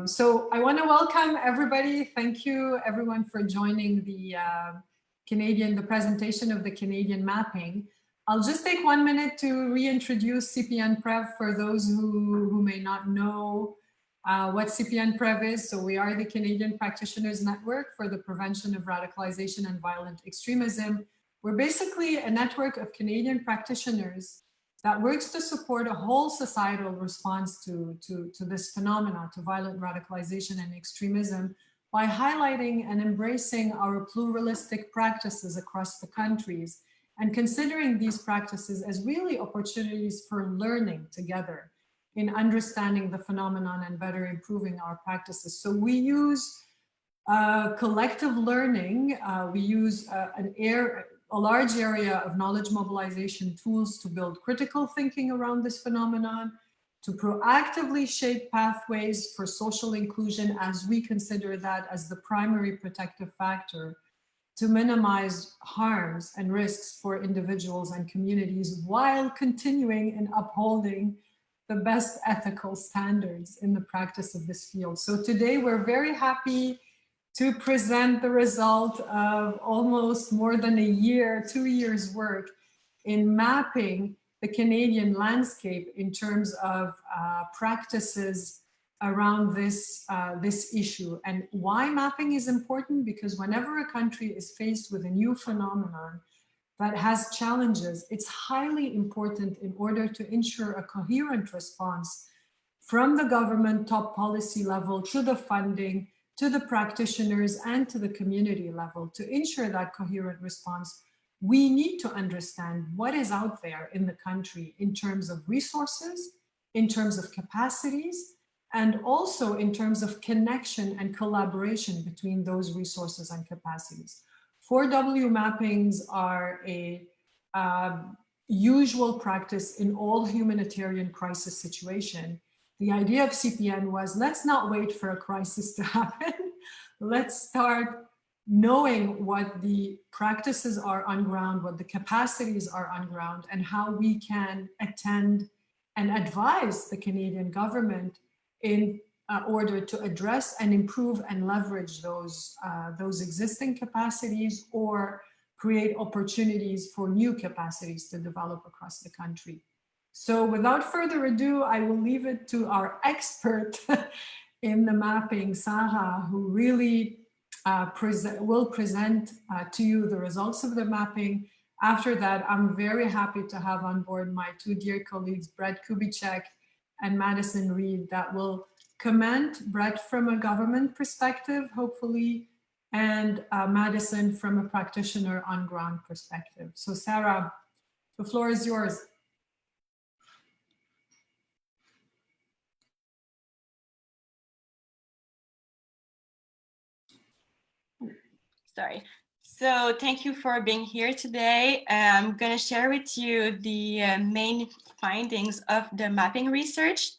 So I want to welcome everybody. Thank you everyone for joining the presentation of the Canadian mapping. I'll just take 1 minute to reintroduce CPN-PREV for those who may not know what CPN-PREV is. So we are the Canadian Practitioners Network for the Prevention of Radicalization and Violent Extremism. We're basically a network of Canadian practitioners that works to support a whole societal response to this phenomena, to violent radicalization and extremism, by highlighting and embracing our pluralistic practices across the countries and considering these practices as really opportunities for learning together in understanding the phenomenon and better improving our practices. So we use collective learning. We use a large area of knowledge mobilization tools to build critical thinking around this phenomenon, to proactively shape pathways for social inclusion as we consider that as the primary protective factor to minimize harms and risks for individuals and communities while continuing and upholding the best ethical standards in the practice of this field. So today we're very happy to present the result of almost more than a year, 2 years work in mapping the Canadian landscape in terms of practices around this issue. And why mapping is important? Because whenever a country is faced with a new phenomenon that has challenges, it's highly important in order to ensure a coherent response from the government top policy level to the funding, to the practitioners and to the community level. To ensure that coherent response, we need to understand what is out there in the country in terms of resources, in terms of capacities, and also in terms of connection and collaboration between those resources and capacities. 4W mappings are a usual practice in all humanitarian crisis situation. The idea of CPN was, let's not wait for a crisis to happen. Let's start knowing what the practices are on ground, what the capacities are on ground, and how we can attend and advise the Canadian government in order to address and improve and leverage those existing capacities or create opportunities for new capacities to develop across the country. So without further ado, I will leave it to our expert in the mapping, Sarah, who really will present to you the results of the mapping. After that, I'm very happy to have on board my two dear colleagues, Brett Kubicek and Madison Reid, that will comment, Brett from a government perspective, hopefully, and Madison from a practitioner on ground perspective. So Sarah, the floor is yours. Sorry. So thank you for being here today. I'm going to share with you the main findings of the mapping research.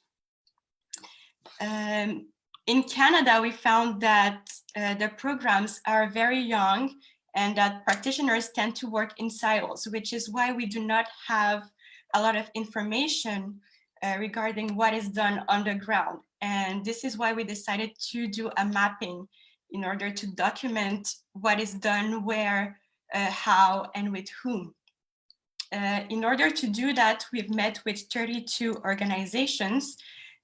In Canada, we found that the programs are very young and that practitioners tend to work in silos, which is why we do not have a lot of information regarding what is done on the ground. And this is why we decided to do a mapping in order to document what is done where, how, and with whom. In order to do that, we've met with 32 organizations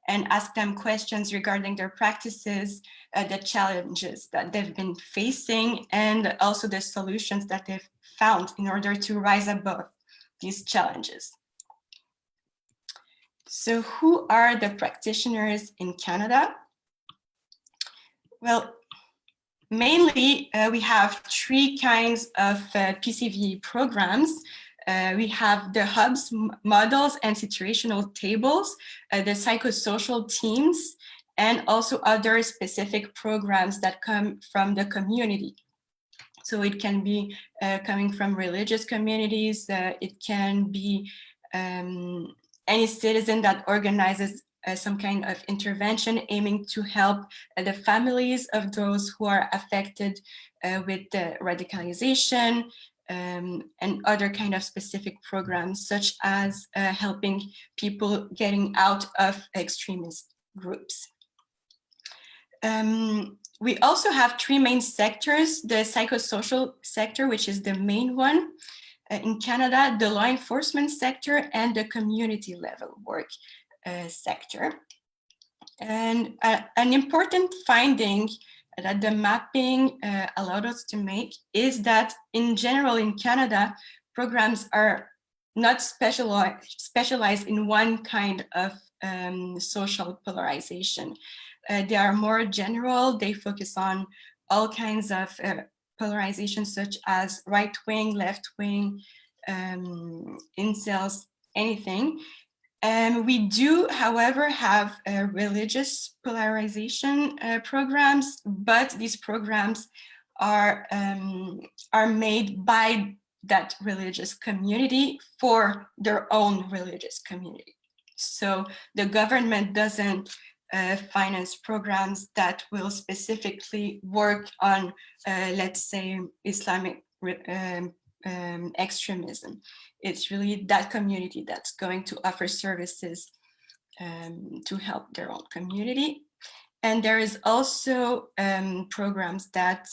and asked them questions regarding their practices, the challenges that they've been facing, and also the solutions that they've found in order to rise above these challenges. So who are the practitioners in Canada? Well, mainly, we have three kinds of PCV programs. We have the hubs, models, and situational tables, the psychosocial teams, and also other specific programs that come from the community. So it can be coming from religious communities, it can be any citizen that organizes some kind of intervention aiming to help the families of those who are affected with the radicalization, and other kind of specific programs, such as helping people getting out of extremist groups. We also have three main sectors: the psychosocial sector, which is the main one in Canada, the law enforcement sector, and the community level work sector. And an important finding that the mapping allowed us to make is that in general in Canada, programs are not specialized in one kind of social polarization. They are more general. They focus on all kinds of polarization, such as right wing, left wing, incels, anything. We do, however, have religious polarization programs, but these programs are made by that religious community for their own religious community. So the government doesn't finance programs that will specifically work on, let's say, Islamic extremism. It's really that community that's going to offer services to help their own community. And there is also programs that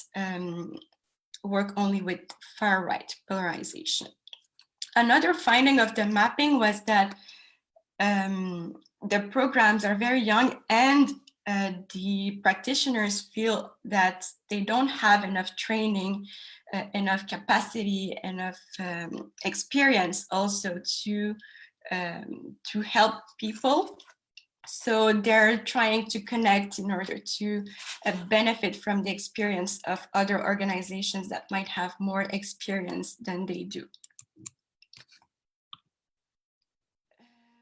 work only with far-right polarization. Another finding of the mapping was that the programs are very young, and the practitioners feel that they don't have enough training, enough capacity, enough experience also to help people. So they're trying to connect in order to benefit from the experience of other organizations that might have more experience than they do.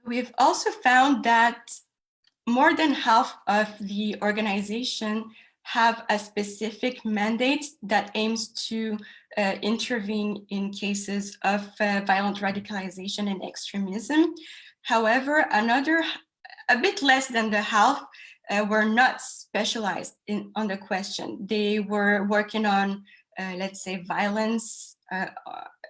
We've also found that more than half of the organization have a specific mandate that aims to intervene in cases of violent radicalization and extremism. However, a bit less than the half were not specialized on the question. They were working on, let's say, violence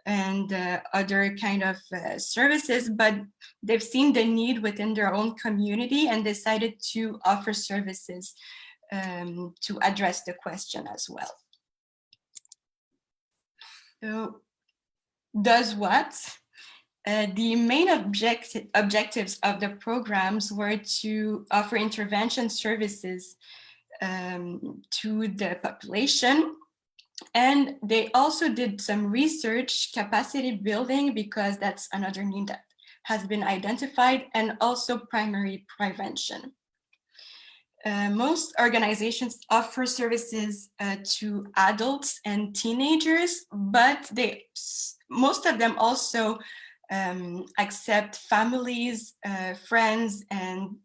and other kind of services, but they've seen the need within their own community and decided to offer services to address the question as well. So, does what? The main objectives of the programs were to offer intervention services to the population. And they also did some research, capacity building, because that's another need that has been identified, and also primary prevention. Most organizations offer services to adults and teenagers, but most of them also accept families, friends, and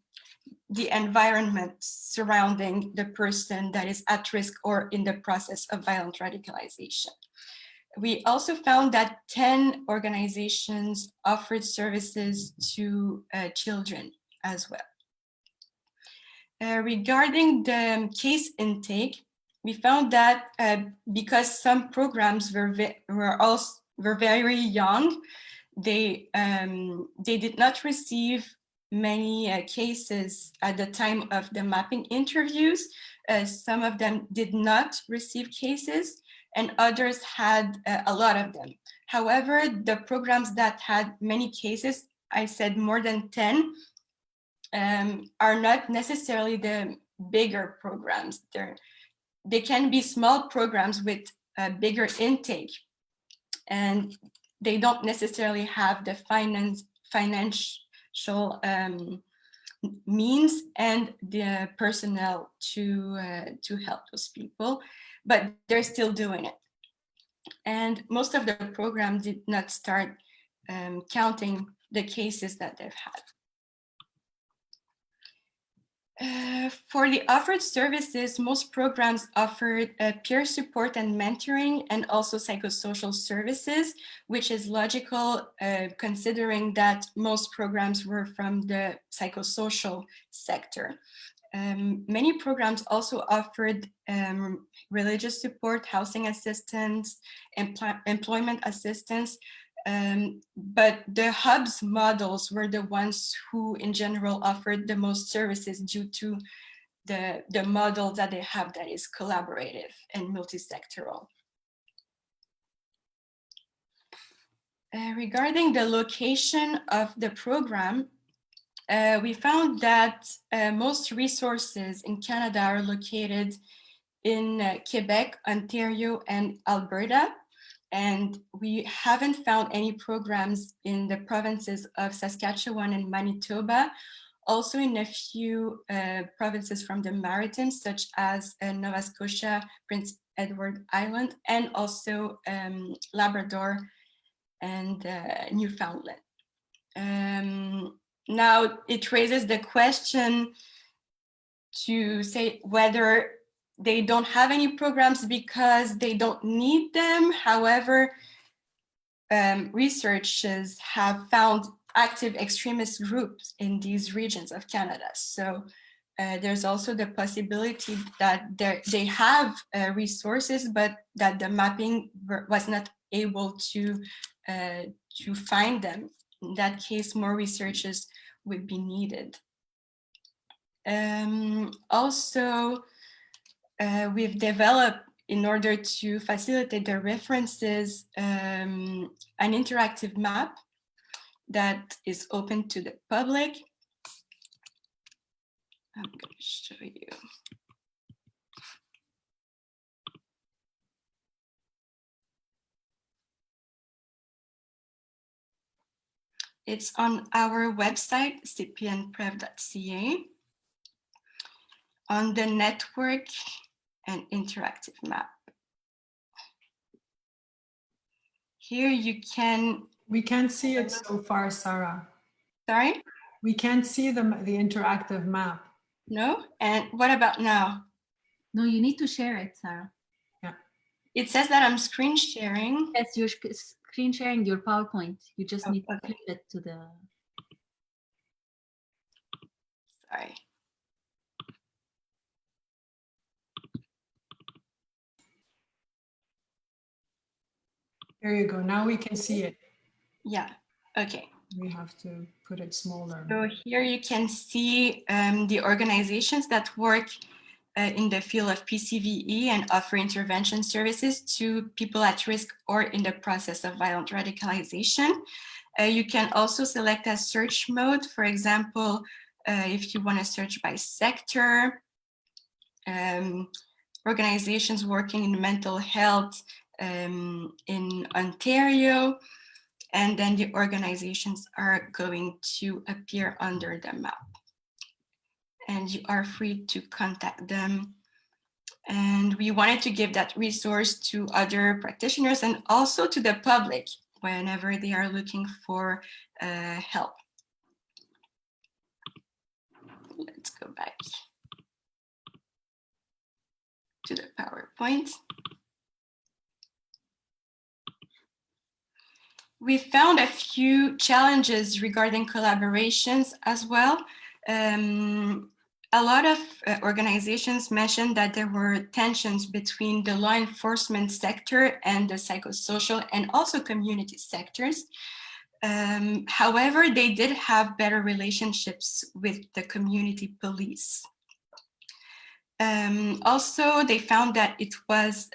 the environment surrounding the person that is at risk or in the process of violent radicalization. We also found that 10 organizations offered services to children as well. Regarding the case intake, we found that because some programs were very young, they did not receive many cases at the time of the mapping interviews. Some of them did not receive cases, and others had a lot of them. However, the programs that had many cases, I said more than 10, are not necessarily the bigger programs. They can be small programs with a bigger intake, and they don't necessarily have the financial means and the personnel to help those people, but they're still doing it. And most of the programs did not start counting the cases that they've had. For the offered services, most programs offered peer support and mentoring, and also psychosocial services, which is logical considering that most programs were from the psychosocial sector. Many programs also offered religious support, housing assistance, employment assistance, but the hubs models were the ones who in general offered the most services due to the model that they have that is collaborative and multi-sectoral. Regarding the location of the program, we found that most resources in Canada are located in Quebec, Ontario, and Alberta. And we haven't found any programs in the provinces of Saskatchewan and Manitoba, also in a few provinces from the Maritimes, such as Nova Scotia, Prince Edward Island, and also Labrador and Newfoundland. Now it raises the question to say whether they don't have any programs because they don't need them. However, researchers have found active extremist groups in these regions of Canada. So there's also the possibility that they have resources, but that the mapping was not able to find them. In that case, more researchers would be needed. Also, we've developed, in order to facilitate the references, an interactive map that is open to the public. I'm going to show you. It's on our website, CPN-PREV.ca, on the network and interactive map. Here you can... We can't see it so far, Sarah. Sorry? We can't see the interactive map. No? And what about now? No, you need to share it, Sarah. Yeah. It says that I'm screen sharing. Yes, you're screen sharing your PowerPoint. You just need to okay. flip it to the... Sorry. There you go. Now we can see it. Yeah, okay. We have to put it smaller. So here you can see the organizations that work in the field of PCVE and offer intervention services to people at risk or in the process of violent radicalization. You can also select a search mode, for example, if you want to search by sector, organizations working in mental health in Ontario, and then the organizations are going to appear under the map. And you are free to contact them. And we wanted to give that resource to other practitioners and also to the public whenever they are looking for help. Let's go back to the PowerPoint. We found a few challenges regarding collaborations as well. A lot of organizations mentioned that there were tensions between the law enforcement sector and the psychosocial and also community sectors. However, they did have better relationships with the community police. Also, they found that it was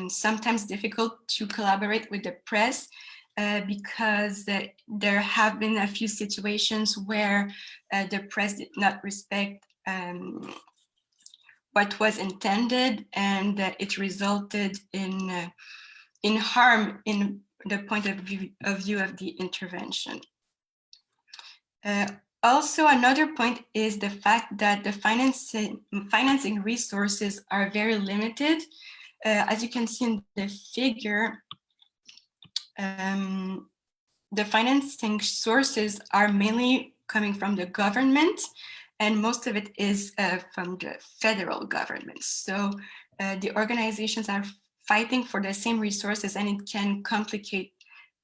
sometimes difficult to collaborate with the press because there have been a few situations where the press did not respect what was intended, and it resulted in harm in the point of view of the intervention. Also, another point is the fact that the financing resources are very limited. As you can see in the figure, the financing sources are mainly coming from the government, and most of it is from the federal government. So the organizations are fighting for the same resources, and it can complicate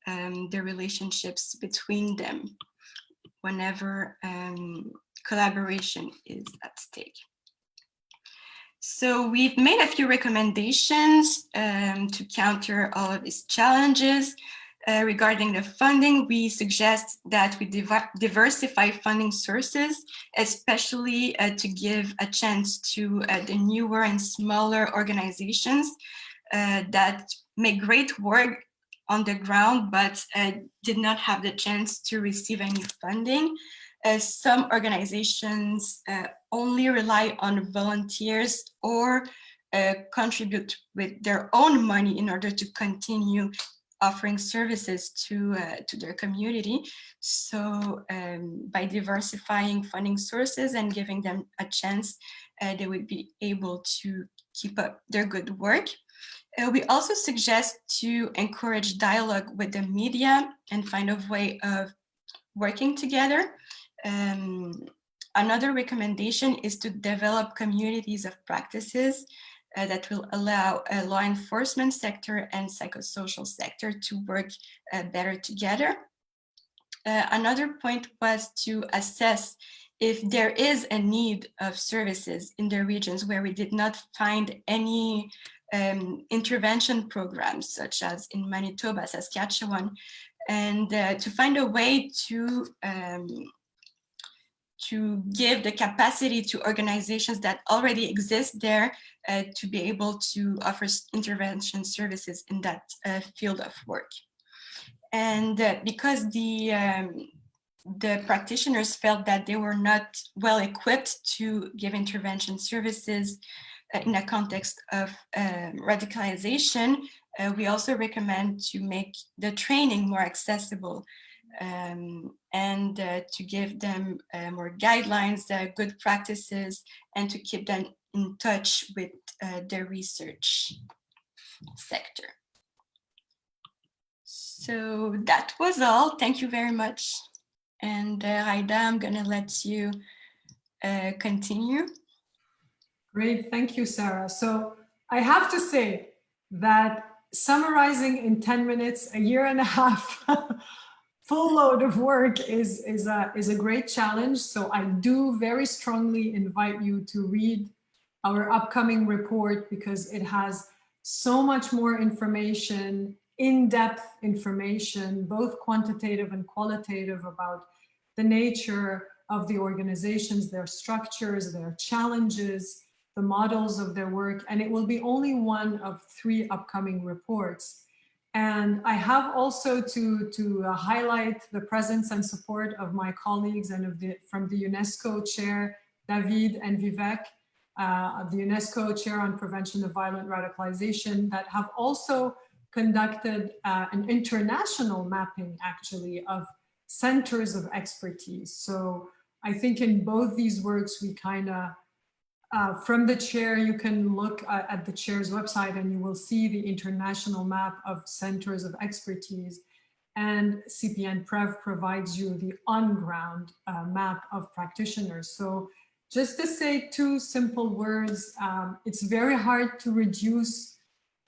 the relationships between them whenever collaboration is at stake. So we've made a few recommendations to counter all of these challenges. Regarding the funding, we suggest that we diversify funding sources, especially to give a chance to the newer and smaller organizations that make great work on the ground, but did not have the chance to receive any funding. Some organizations only rely on volunteers or contribute with their own money in order to continue offering services to their community. So by diversifying funding sources and giving them a chance, they would be able to keep up their good work. We also suggest to encourage dialogue with the media and find a way of working together. Another recommendation is to develop communities of practices that will allow a law enforcement sector and psychosocial sector to work better together. Another point was to assess if there is a need of services in the regions where we did not find any intervention programs, such as in Manitoba, Saskatchewan, and to find a way to give the capacity to organizations that already exist there to be able to offer intervention services in that field of work. And because the practitioners felt that they were not well equipped to give intervention services in a context of radicalization, we also recommend to make the training more accessible and to give them more guidelines, good practices, and to keep them in touch with the research sector. So that was all. Thank you very much. And Raida, I'm gonna let you continue. Great, thank you, Sarah. So I have to say that summarizing in 10 minutes, a year and a half, full load of work is a great challenge. So I do very strongly invite you to read our upcoming report because it has so much more information, in-depth information, both quantitative and qualitative, about the nature of the organizations, their structures, their challenges, the models of their work, and it will be only one of 3 upcoming reports. And I have also to highlight the presence and support of my colleagues and from the UNESCO chair, David and Vivek, the UNESCO chair on prevention of violent radicalization, that have also conducted an international mapping, actually, of centers of expertise. So I think in both these works, we kind of, from the chair, you can look at the chair's website and you will see the international map of centers of expertise. And CPN-PREV provides you the on-ground map of practitioners. So just to say 2 simple words, it's very hard to reduce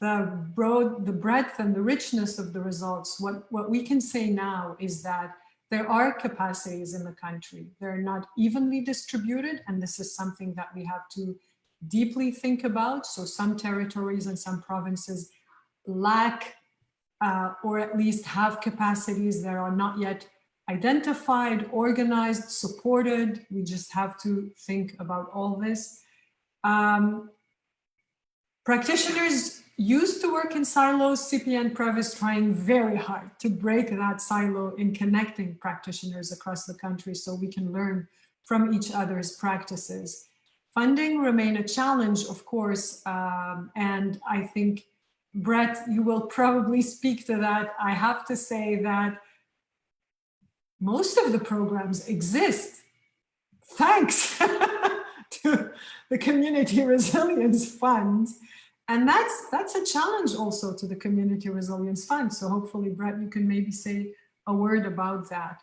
the breadth and the richness of the results. What we can say now is that there are capacities in the country. They're not evenly distributed, and this is something that we have to deeply think about. So some territories and some provinces lack or at least have capacities that are not yet identified, organized, supported. We just have to think about all this. Practitioners used to work in silos. CPN-PREV is trying very hard to break that silo in connecting practitioners across the country so we can learn from each other's practices. Funding remain a challenge, of course, and I think, Brett, you will probably speak to that. I have to say that most of the programs exist thanks to the Community Resilience Fund. And that's a challenge also to the Community Resilience Fund. So hopefully, Brett, you can maybe say a word about that.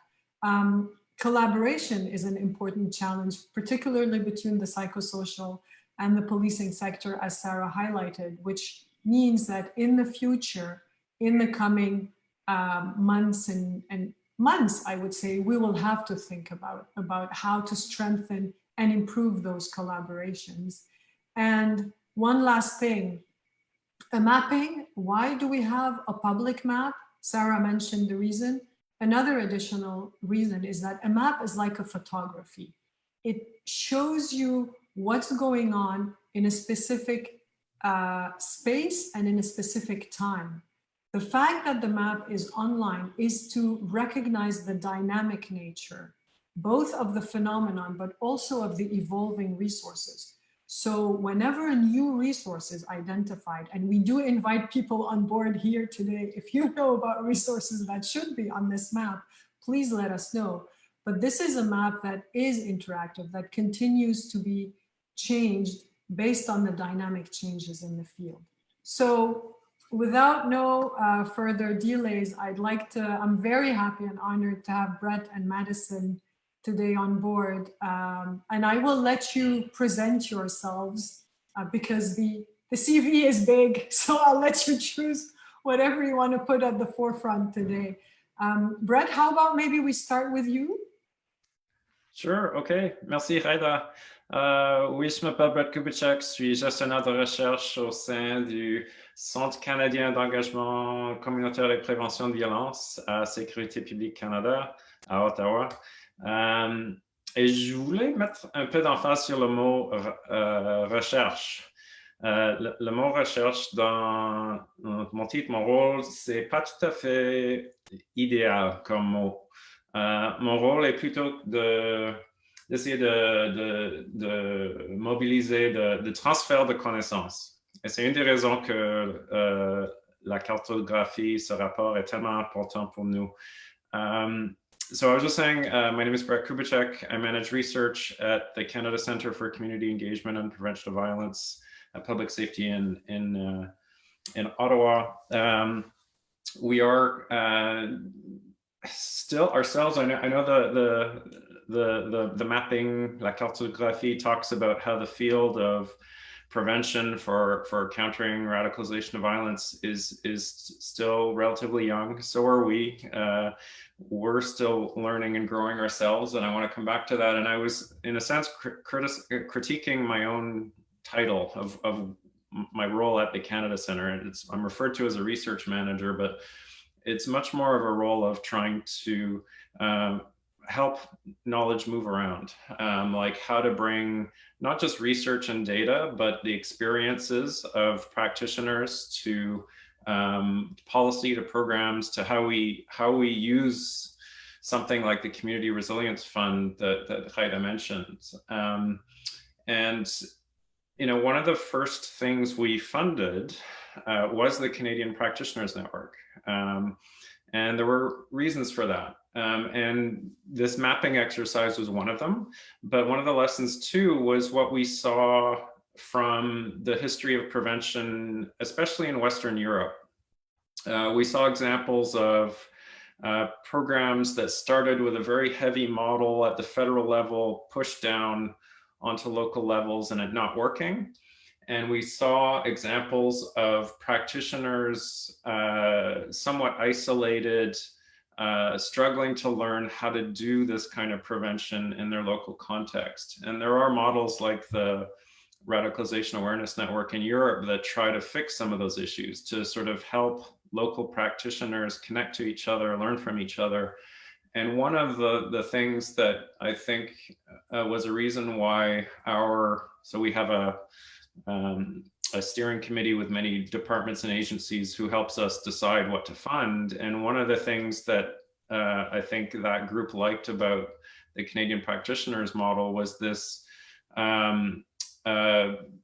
Collaboration is an important challenge, particularly between the psychosocial and the policing sector, as Sarah highlighted, which means that in the future, in the coming months and months, I would say, we will have to think about how to strengthen and improve those collaborations. And one last thing, a mapping. Why do we have a public map? Sarah mentioned the reason. Another additional reason is that a map is like a photography. It shows you what's going on in a specific space and in a specific time. The fact that the map is online is to recognize the dynamic nature, both of the phenomenon, but also of the evolving resources. So whenever a new resource is identified, and we do invite people on board here today, if you know about resources that should be on this map, please let us know. But this is a map that is interactive, that continues to be changed based on the dynamic changes in the field. So without no further delays, I'm very happy and honored to have Brett and Madison today on board. And I will let you present yourselves because the CV is big, so I'll let you choose whatever you want to put at the forefront today. Brett, how about maybe we start with you? Sure, OK. Merci, Raida. Oui, je m'appelle Brett Kubicek, je suis gestionnaire de recherche au sein du Centre canadien d'engagement communautaire et prévention de violence à Sécurité publique Canada, à Ottawa. Et je voulais mettre un peu d'emphase sur le mot recherche. Le mot recherche dans mon titre, mon rôle, c'est pas tout à fait idéal comme mot. Mon rôle est plutôt d'essayer de mobiliser de transfert de connaissances. Et c'est une des raisons que la cartographie, ce rapport est tellement important pour nous. So I was just saying, my name is Brett Kubicek. I manage research at the Canada Centre for Community Engagement and Prevention of Violence at Public Safety in Ottawa. We are still ourselves. I know the mapping, la cartographie, talks about how the field of prevention for countering radicalization of violence is still relatively young. So are we. We're still learning and growing ourselves, and I want to come back to that. And I was, in a sense, critiquing my own title of my role at the Canada Centre. And I'm referred to as a research manager, but it's much more of a role of trying to help knowledge move around, like how to bring not just research and data, but the experiences of practitioners to policy, to programs, to how we use something like the Community Resilience Fund that Raida mentioned. And you know, one of the first things we funded was the Canadian Practitioners Network. And there were reasons for that. And this mapping exercise was one of them. But one of the lessons too was what we saw from the history of prevention, especially in Western Europe. We saw examples of programs that started with a very heavy model at the federal level, pushed down onto local levels and it not working. And we saw examples of practitioners somewhat isolated, struggling to learn how to do this kind of prevention in their local context. And there are models like the Radicalization Awareness Network in Europe that try to fix some of those issues, to sort of help local practitioners connect to each other, learn from each other. And one of the things that I think was a reason why so we have a steering committee with many departments and agencies who helps us decide what to fund. And one of the things that I think that group liked about the Canadian Practitioners model was this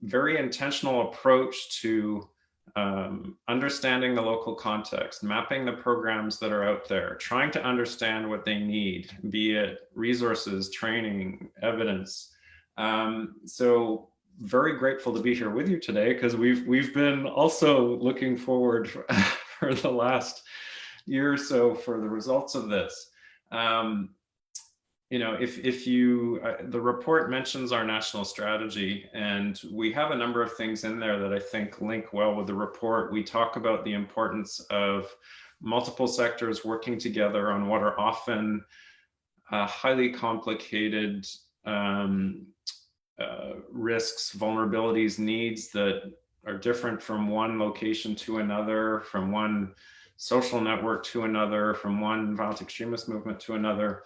very intentional approach to understanding the local context, mapping the programs that are out there, trying to understand what they need, be it resources, training, evidence. So very grateful to be here with you today, because we've been also looking forward for the last year or so for the results of this. You know, if you, the report mentions our national strategy, and we have a number of things in there that I think link well with the report. We talk about the importance of multiple sectors working together on what are often highly complicated risks, vulnerabilities, needs that are different from one location to another, from one social network to another, from one violent extremist movement to another.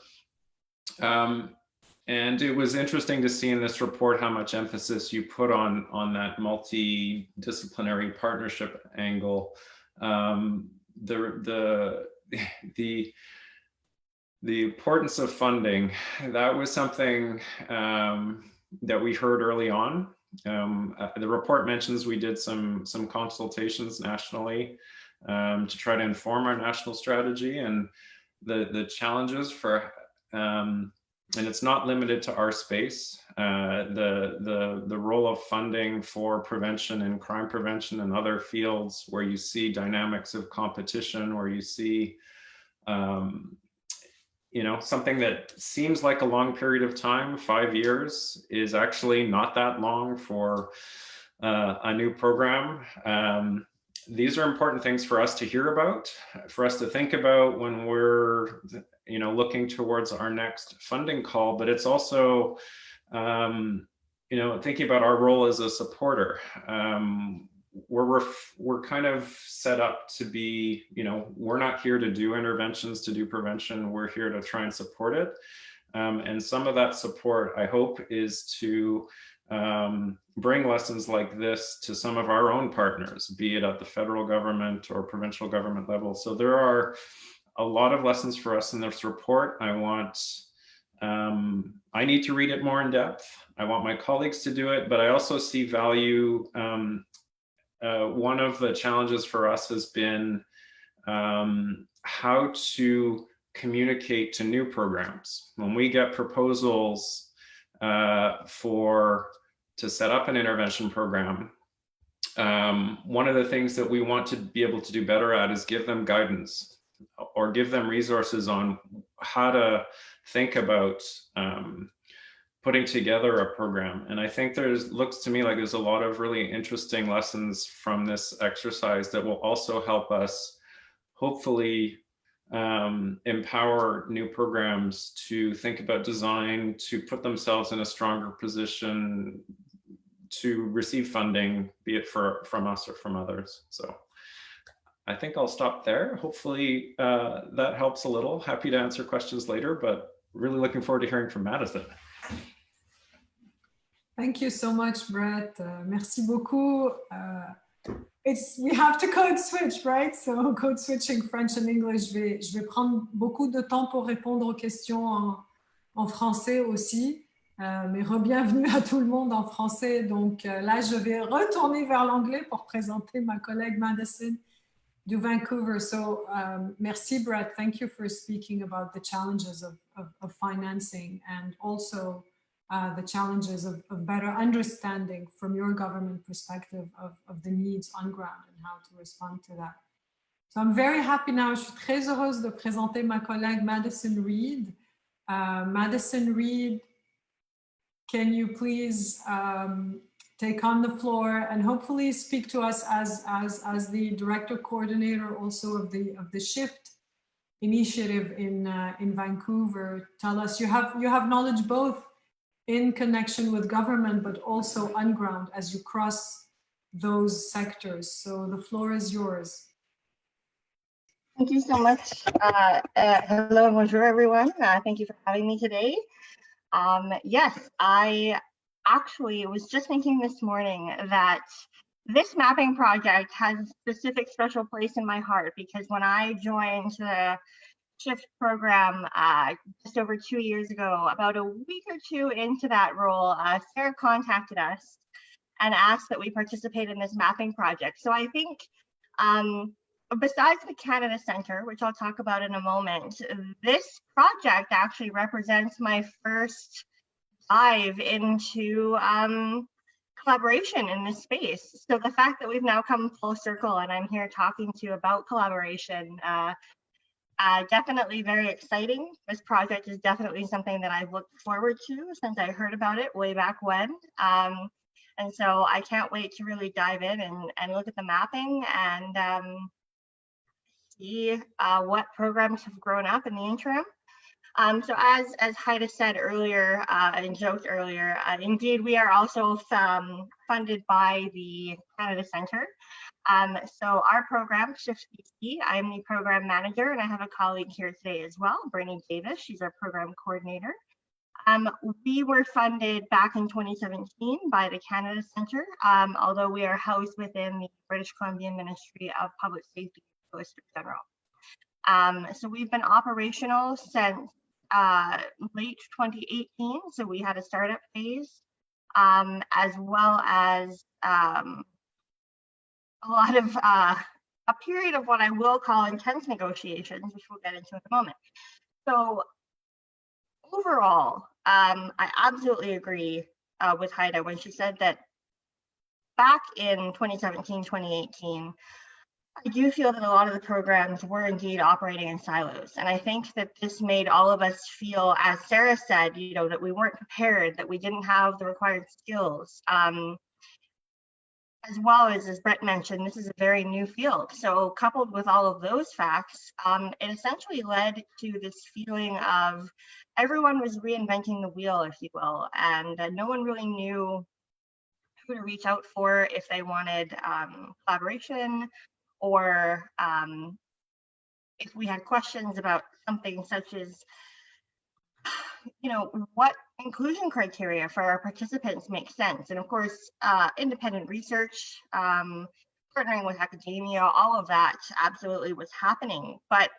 And it was interesting to see in this report how much emphasis you put on that multidisciplinary partnership angle. The importance of funding, that was something that we heard early on. The report mentions we did some consultations nationally to try to inform our national strategy, and the challenges for, and it's not limited to our space, the role of funding for prevention and crime prevention and other fields where you see dynamics of competition, where you see you know, something that seems like a long period of time, 5 years, is actually not that long for a new program. These are important things for us to hear about, for us to think about when we're, you know, looking towards our next funding call, but it's also, you know, thinking about our role as a supporter. We're kind of set up to be, you know, we're not here to do interventions, to do prevention. We're here to try and support it. And some of that support, I hope, is to bring lessons like this to some of our own partners, be it at the federal government or provincial government level. So there are a lot of lessons for us in this report. I need to read it more in depth. I want my colleagues to do it, but I also see value. One of the challenges for us has been how to communicate to new programs. When we get proposals to set up an intervention program, one of the things that we want to be able to do better at is give them guidance or give them resources on how to think about putting together a program. And I think looks to me like there's a lot of really interesting lessons from this exercise that will also help us hopefully empower new programs to think about design, to put themselves in a stronger position to receive funding, be it from us or from others. So I think I'll stop there. Hopefully that helps a little. Happy to answer questions later, but really looking forward to hearing from Madison. Thank you so much, Brett. Merci beaucoup. We have to code switch, right? So code switching French and English. Je vais prendre beaucoup de temps pour répondre aux questions en français aussi. Mais re-bienvenue à tout le monde en français. Donc là, je vais retourner vers l'anglais pour présenter ma collègue Madison du Vancouver. So merci, Brett. Thank you for speaking about the challenges of financing and also the challenges of better understanding from your government perspective of the needs on ground and how to respond to that. So I'm very happy now. Je suis très heureuse de présenter ma collègue Madison Reid. Madison Reid, can you please take on the floor and hopefully speak to us as the director coordinator also of the SHIFT initiative in Vancouver. Tell us, you have knowledge both in connection with government, but also on ground as you cross those sectors. So the floor is yours. Thank you so much. Hello and bonjour, everyone. Thank you for having me today. Yes, I actually was just thinking this morning that this mapping project has a specific special place in my heart because when I joined the SHIFT program just over 2 years ago, about a week or two into that role, Sarah contacted us and asked that we participate in this mapping project. So I think besides the Canada Centre, which I'll talk about in a moment, this project actually represents my first dive into collaboration in this space. So the fact that we've now come full circle and I'm here talking to you about collaboration, definitely very exciting. This project is definitely something that I've looked forward to since I heard about it way back when. And so I can't wait to really dive in and look at the mapping and see what programs have grown up in the interim. So as Haida said earlier and joked earlier, indeed we are also funded by the Canada Centre. So our program, Shift BC, I'm the program manager, and I have a colleague here today as well, Brittany Davis. She's our program coordinator. We were funded back in 2017 by the Canada Centre, although we are housed within the British Columbia Ministry of Public Safety and Solicitor General. So we've been operational since late 2018. So we had a startup phase, as well as a lot of a period of what I will call intense negotiations, which we'll get into in a moment. So overall, I absolutely agree with Haida when she said that back in 2017, 2018, I do feel that a lot of the programs were indeed operating in silos. And I think that this made all of us feel, as Sarah said, you know, that we weren't prepared, that we didn't have the required skills. As well as Brett mentioned, this is a very new field. So coupled with all of those facts, it essentially led to this feeling of everyone was reinventing the wheel, if you will, and no one really knew who to reach out for if they wanted collaboration, or if we had questions about something such as, you know, what inclusion criteria for our participants make sense. And of course, independent research, partnering with academia, all of that absolutely was happening. But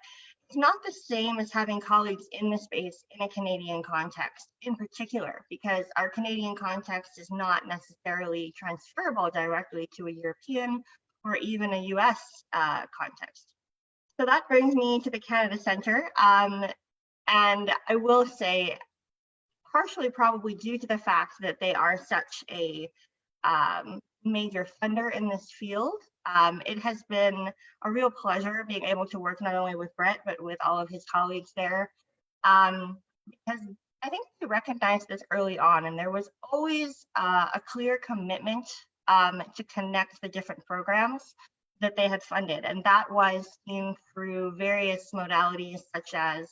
it's not the same as having colleagues in the space in a Canadian context in particular, because our Canadian context is not necessarily transferable directly to a European or even a US context. So that brings me to the Canada Centre. And I will say, partially probably due to the fact that they are such a major funder in this field, it has been a real pleasure being able to work not only with Brett, but with all of his colleagues there. Because I think we recognized this early on, and there was always a clear commitment to connect the different programs that they had funded. And that was seen through various modalities such as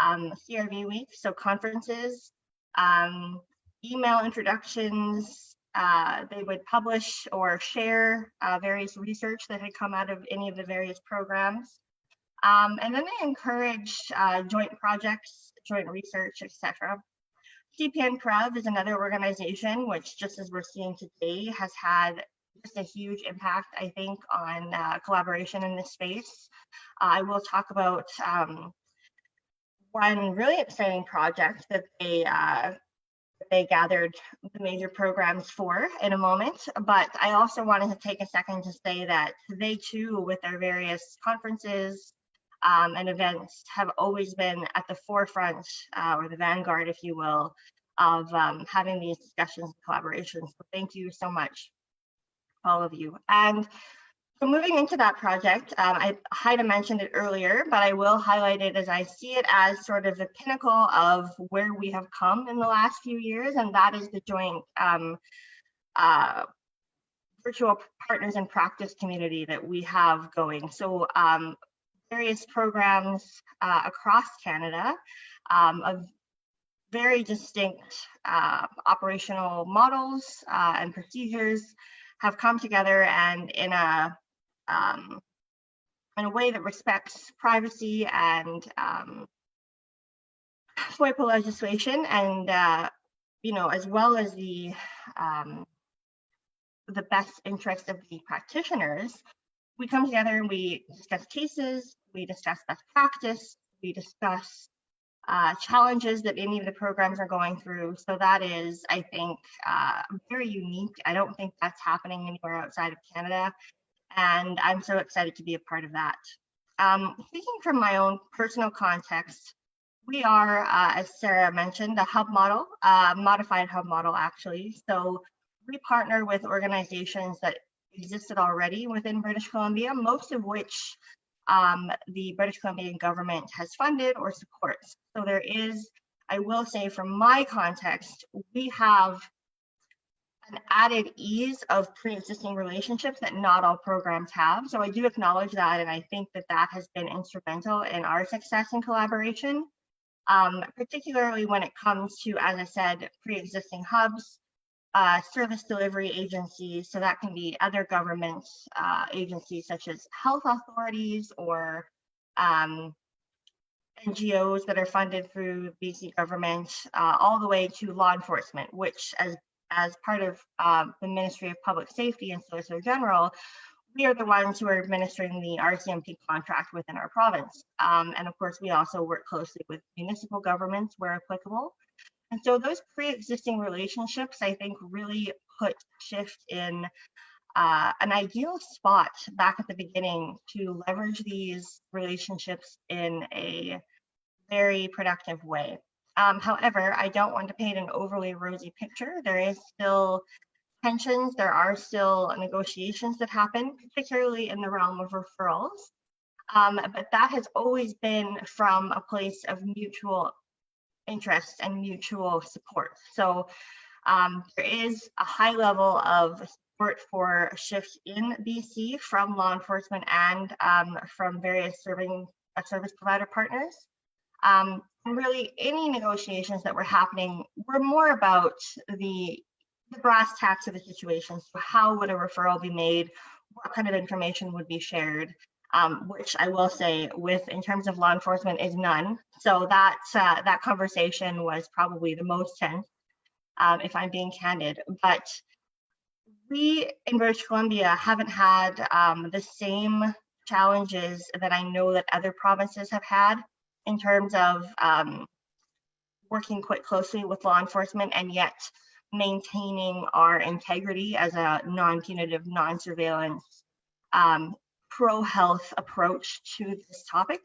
CRV Week, so conferences, email introductions. They would publish or share various research that had come out of any of the various programs. And then they encourage joint projects, joint research, etc. CPN-PREV is another organization which, just as we're seeing today, has had just a huge impact, I think, on collaboration in this space. I will talk about one really exciting project that they gathered the major programs for in a moment, but I also wanted to take a second to say that they too, with their various conferences and events, have always been at the forefront, or the vanguard, if you will, of having these discussions and collaborations. So thank you so much, all of you. And so moving into that project, Haida mentioned it earlier, but I will highlight it as I see it as sort of the pinnacle of where we have come in the last few years, and that is the joint virtual partners in practice community that we have going. So various programs across Canada of very distinct operational models and procedures have come together, and in a way that respects privacy and FOIPA legislation, and you know, as well as the best interest of the practitioners. We come together and we discuss cases, we discuss best practice, we discuss challenges that any of the programs are going through. So that is, I think, very unique. I don't think that's happening anywhere outside of Canada, and I'm so excited to be a part of that. Speaking from my own personal context, we are, as Sarah mentioned, a hub model, modified hub model actually. So we partner with organizations that existed already within British Columbia, most of which the British Columbian government has funded or supports. So there is, I will say from my context, we have an added ease of pre-existing relationships that not all programs have. So I do acknowledge that, and I think that that has been instrumental in our success in collaboration. particularly when it comes to, as I said, pre-existing hubs, service delivery agencies. So that can be other government agencies such as health authorities or NGOs that are funded through BC government, all the way to law enforcement, which as part of the Ministry of Public Safety and Solicitor General, we are the ones who are administering the RCMP contract within our province. And of course, we also work closely with municipal governments where applicable. And so those pre-existing relationships, I think, really put SHIFT in an ideal spot back at the beginning to leverage these relationships in a very productive way. However, I don't want to paint an overly rosy picture. There is still tensions, there are still negotiations that happen, particularly in the realm of referrals. But that has always been from a place of mutual interest and mutual support. So there is a high level of support for SHIFT in BC from law enforcement and from various service provider partners. And really, any negotiations that were happening were more about the brass tacks of the situation. So how would a referral be made? What kind of information would be shared? Which I will say, in terms of law enforcement, is none. So that conversation was probably the most tense, if I'm being candid. But we in British Columbia haven't had the same challenges that I know that other provinces have had in terms of working quite closely with law enforcement and yet maintaining our integrity as a non-punitive, non-surveillance, pro-health approach to this topic.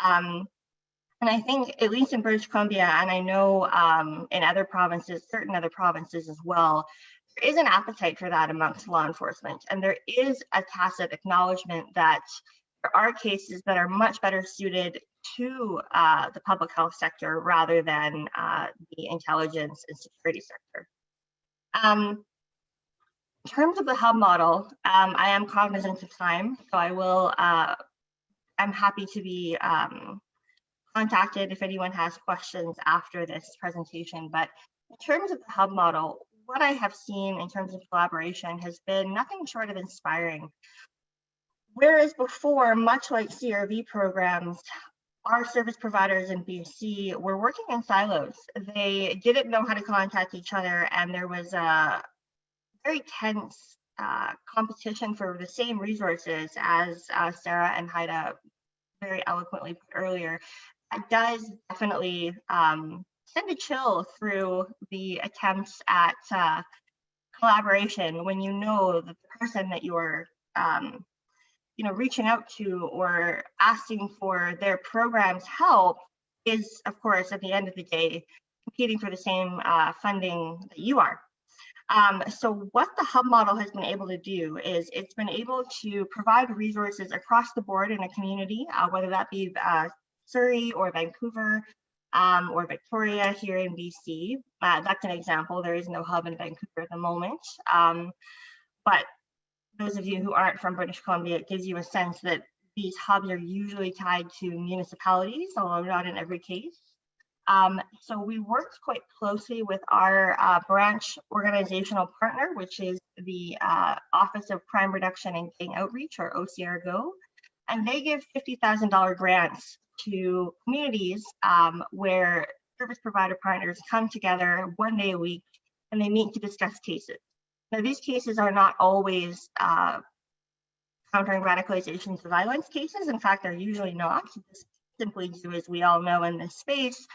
And I think, at least in British Columbia, and I know in other provinces, certain other provinces as well, there is an appetite for that amongst law enforcement. And there is a tacit acknowledgement that there are cases that are much better suited to the public health sector rather than the intelligence and security sector. In terms of the hub model, I am cognizant of time, so I will, I'm happy to be contacted if anyone has questions after this presentation. But in terms of the hub model, what I have seen in terms of collaboration has been nothing short of inspiring. Whereas before, much like CRV programs, our service providers in BC were working in silos. They didn't know how to contact each other, and there was a very tense competition for the same resources, as Sarah and Haida very eloquently put earlier. It does definitely send a chill through the attempts at collaboration when you know that the person that you're reaching out to or asking for their program's help is, of course, at the end of the day, competing for the same funding that you are. So what the hub model has been able to do is it's been able to provide resources across the board in a community, whether that be Surrey or Vancouver or Victoria here in BC. That's an example. There is no hub in Vancouver at the moment. But those of you who aren't from British Columbia, it gives you a sense that these hubs are usually tied to municipalities, although not in every case. So we worked quite closely with our branch organizational partner, which is the Office of Crime Reduction and Gang Outreach, or OCRGO, and they give $50,000 grants to communities where service provider partners come together 1 day a week and they meet to discuss cases. Now, these cases are not always countering radicalization to violence cases. In fact, they're usually not. Simply due, as we all know in this space,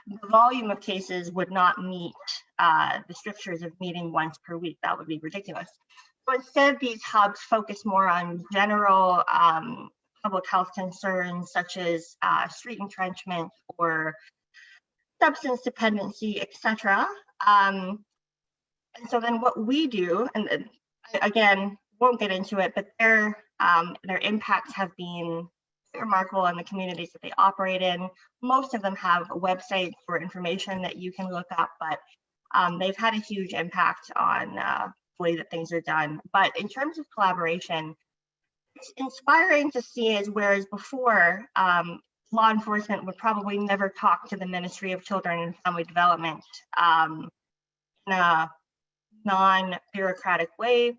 the volume of cases would not meet the strictures of meeting once per week. That would be ridiculous. So instead, these hubs focus more on general public health concerns such as street entrenchment or substance dependency, etc. And so then what we do, and again, won't get into it, but their impacts have been remarkable in the communities that they operate in. Most of them have websites for information that you can look up, but they've had a huge impact on the way that things are done. But in terms of collaboration, it's inspiring to see, as whereas before law enforcement would probably never talk to the Ministry of Children and Family Development in a non-bureaucratic way.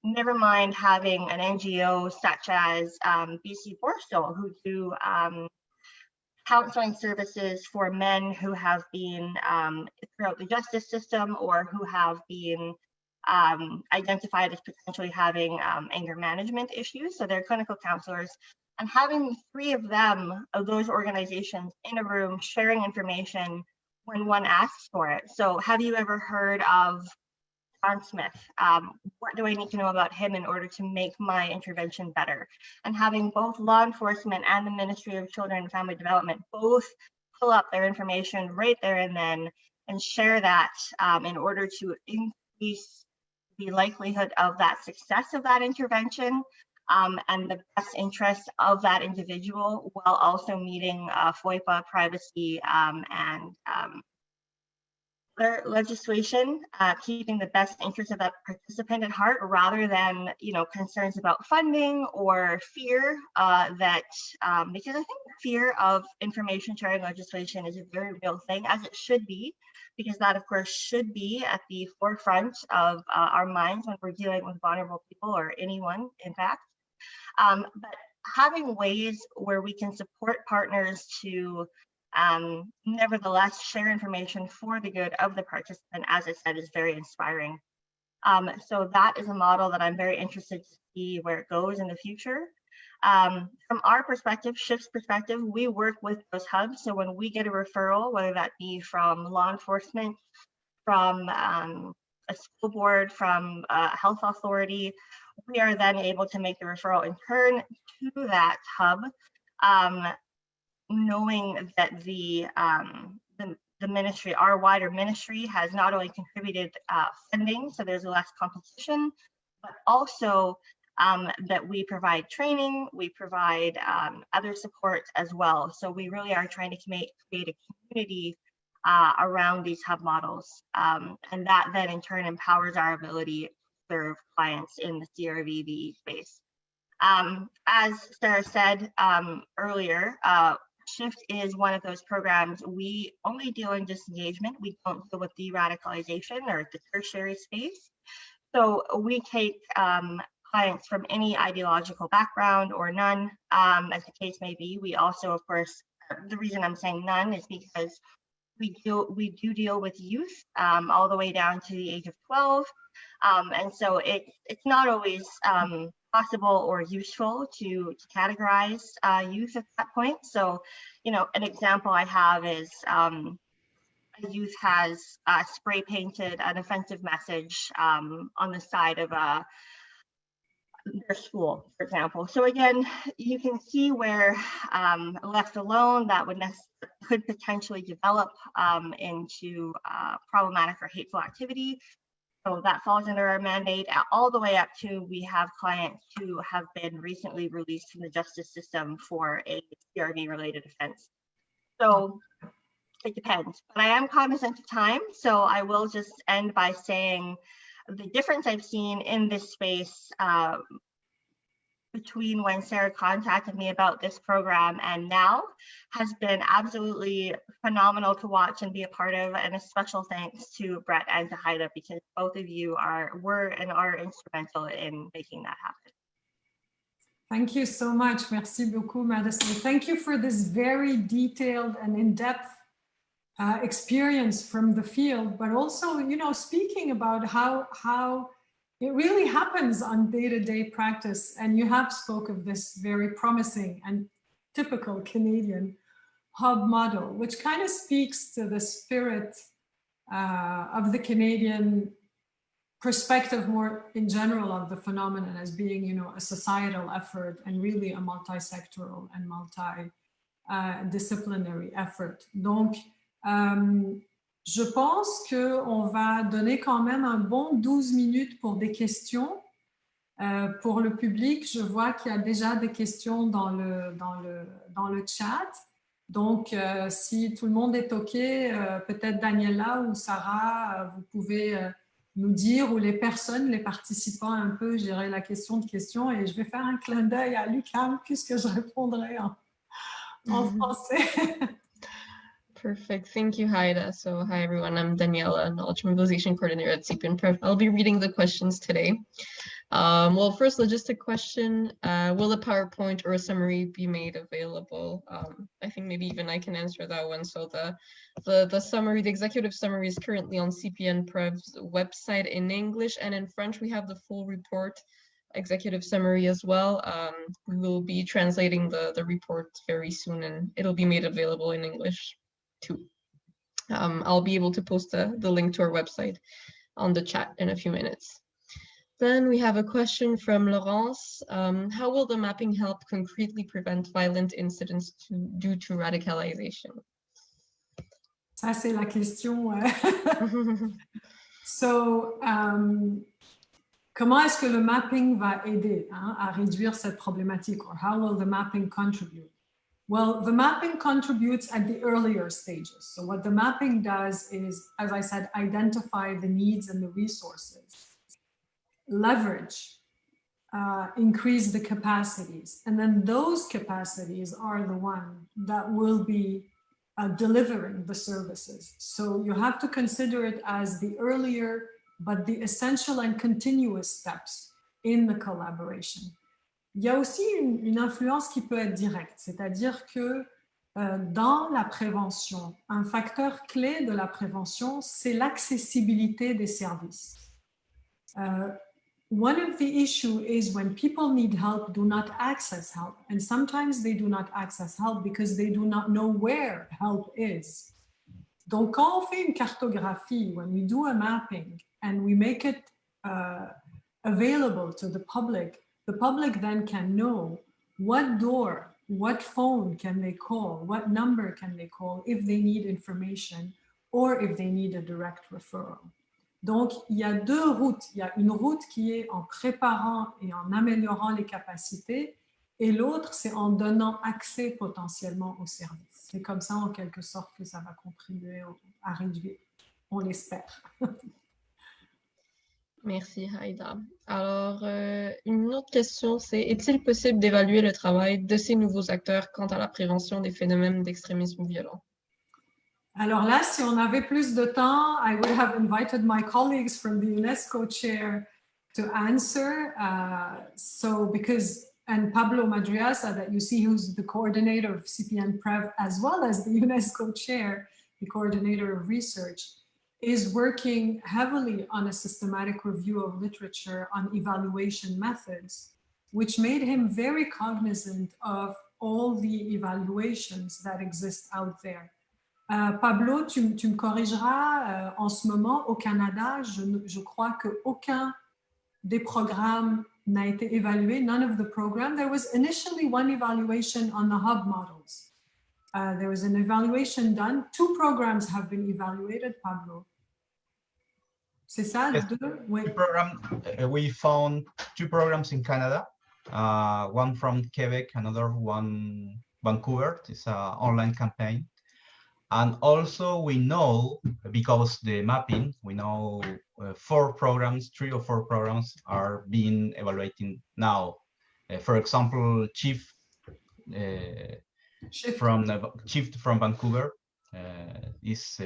Never mind having an NGO such as BC Borso, who do counseling services for men who have been throughout the justice system or who have been identified as potentially having anger management issues. So they're clinical counselors. And having 3 of them, of those organizations, in a room sharing information when one asks for it. So have you ever heard of John Smith? What do I need to know about him in order to make my intervention better? And having both law enforcement and the Ministry of Children and Family Development both pull up their information right there and then and share that in order to increase the likelihood of that success of that intervention and the best interest of that individual, while also meeting FOIPA, privacy, and other legislation, keeping the best interest of that participant at heart, rather than concerns about funding or fear because I think fear of information sharing legislation is a very real thing, as it should be, because that of course should be at the forefront of our minds when we're dealing with vulnerable people, or anyone in fact. But having ways where we can support partners to nevertheless share information for the good of the participant, as I said, is very inspiring. So that is a model that I'm very interested to see where it goes in the future. From our perspective, SHIFT's perspective, we work with those hubs. So when we get a referral, whether that be from law enforcement, from a school board, from a health authority, we are then able to make the referral in turn to that hub, knowing that the ministry, our wider ministry, has not only contributed funding, so there's less competition, but also that we provide training, we provide other support as well. So we really are trying to create a community around these hub models, and that then in turn empowers our ability to serve clients in the CRVV space. As Sarah said earlier, SHIFT is one of those programs. We only deal in disengagement. We don't deal with de-radicalization or the tertiary space. So we take clients from any ideological background or none, as the case may be. We also, of course, the reason I'm saying none is because we do deal with youth all the way down to the age of 12. And so it's not always possible or useful to categorize youth at that point. So, an example I have is a youth has spray painted an offensive message on the side of their school, for example. So again, you can see where left alone, that could potentially develop into problematic or hateful activity. So that falls under our mandate, all the way up to we have clients who have been recently released from the justice system for a CRV related offense. So it depends, but I am cognizant of time, so I will just end by saying the difference I've seen in this space between when Sarah contacted me about this program and now has been absolutely phenomenal to watch and be a part of, and a special thanks to Brett and to Haida, because both of you were and are instrumental in making that happen. Thank you so much. Merci beaucoup, Madison. Thank you for this very detailed and in-depth experience from the field, but also, speaking about how it really happens on day-to-day practice. And you have spoke of this very promising and typical Canadian hub model, which kind of speaks to the spirit of the Canadian perspective more in general of the phenomenon as being, a societal effort and really a multi-sectoral and multi-disciplinary effort. Donc, je pense qu'on va donner quand même un bon 12 minutes pour des questions. Pour le public, je vois qu'il y a déjà des questions dans le chat. Donc, si tout le monde est OK, peut-être Daniela ou Sarah, vous pouvez nous dire, ou les participants un peu, gérer la question de questions. Et je vais faire un clin d'œil à Lucam puisque je répondrai en français. Perfect. Thank you, Haida. So hi, everyone. I'm Daniela, Knowledge Mobilization Coordinator at CPN-PREV. I'll be reading the questions today. Well, first logistic question, will a PowerPoint or a summary be made available? I think maybe even I can answer that one. So the summary, the executive summary is currently on CPN-PREV's website in English, and in French we have the full report executive summary as well. We will be translating the report very soon, and it'll be made available in English too. I'll be able to post the link to our website on the chat in a few minutes. Then we have a question from Laurence. How will the mapping help concretely prevent violent incidents due to radicalization? Ça, c'est la question. So, comment est-ce que le mapping va aider à réduire cette problématique? Or how will the mapping contribute? Well, the mapping contributes at the earlier stages. So what the mapping does is, as I said, identify the needs and the resources, leverage, increase the capacities. And then those capacities are the one that will be delivering the services. So you have to consider it as the earlier, but the essential and continuous steps in the collaboration. Il y a aussi une influence qui peut être directe, c'est-à-dire que dans la prévention, un facteur clé de la prévention, c'est l'accessibilité des services. One of the issues is when people need help, do not access help. And sometimes they do not access help because they do not know where help is. Donc, quand on fait une cartographie, when we do a mapping and we make it available to the public then can know what door, what phone can they call, what number can they call if they need information or if they need a direct referral. Donc, il y a deux routes. Il y a une route qui est en préparant et en améliorant les capacités et l'autre, c'est en donnant accès potentiellement aux services. C'est comme ça, en quelque sorte, que ça va contribuer à réduire. On l'espère. Merci, Haida. Alors, une autre question, c'est est-il possible d'évaluer le travail de ces nouveaux acteurs quant à la prévention des phénomènes d'extrémisme violent? Alors là, si on avait plus de temps, I would have invited my colleagues from the UNESCO chair to answer. And Pablo Madriaza, that you see, who's the coordinator of CPN-PREV, as well as the UNESCO chair, the coordinator of research, is working heavily on a systematic review of literature on evaluation methods, which made him very cognizant of all the evaluations that exist out there. Pablo, tu me corrigeras, en ce moment, au Canada, je crois qu'aucun des programmes n'a été évalué, none of the program. There was initially one evaluation on the hub models. There was an evaluation done. 2 programs have been evaluated, Pablo. C'est ça, yes. 2? Oui. We found 2 programs in Canada, one from Quebec, another one Vancouver. It's an online campaign. And also we know, because the mapping, we know 4 programs, 3 or 4 programs are being evaluated now. For example, Chief from Vancouver is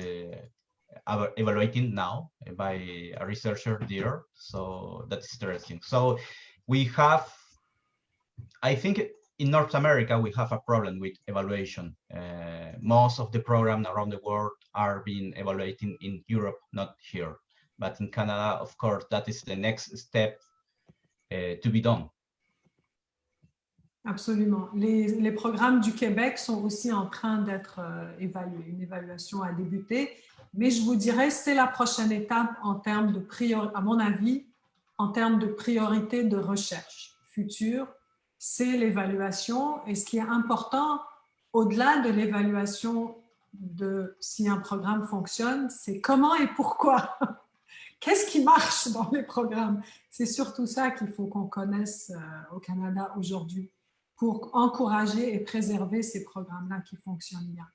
evaluating now by a researcher there. So that's interesting. So we have, I think, in North America, we have a problem with evaluation. Most of the programs around the world are being evaluated in Europe, not here. But in Canada, of course, that is the next step to be done. Absolument. Les programmes du Québec sont aussi en train d'être évalués. Une évaluation a débuté. Mais je vous dirais, c'est la prochaine étape en termes de à mon avis, en termes de priorité de recherche future. C'est l'évaluation. Et ce qui est important, au-delà de l'évaluation de si un programme fonctionne, c'est comment et pourquoi. Qu'est-ce qui marche dans les programmes? C'est surtout ça qu'il faut qu'on connaisse au Canada aujourd'hui pour encourager et préserver ces programmes-là qui fonctionnent bien.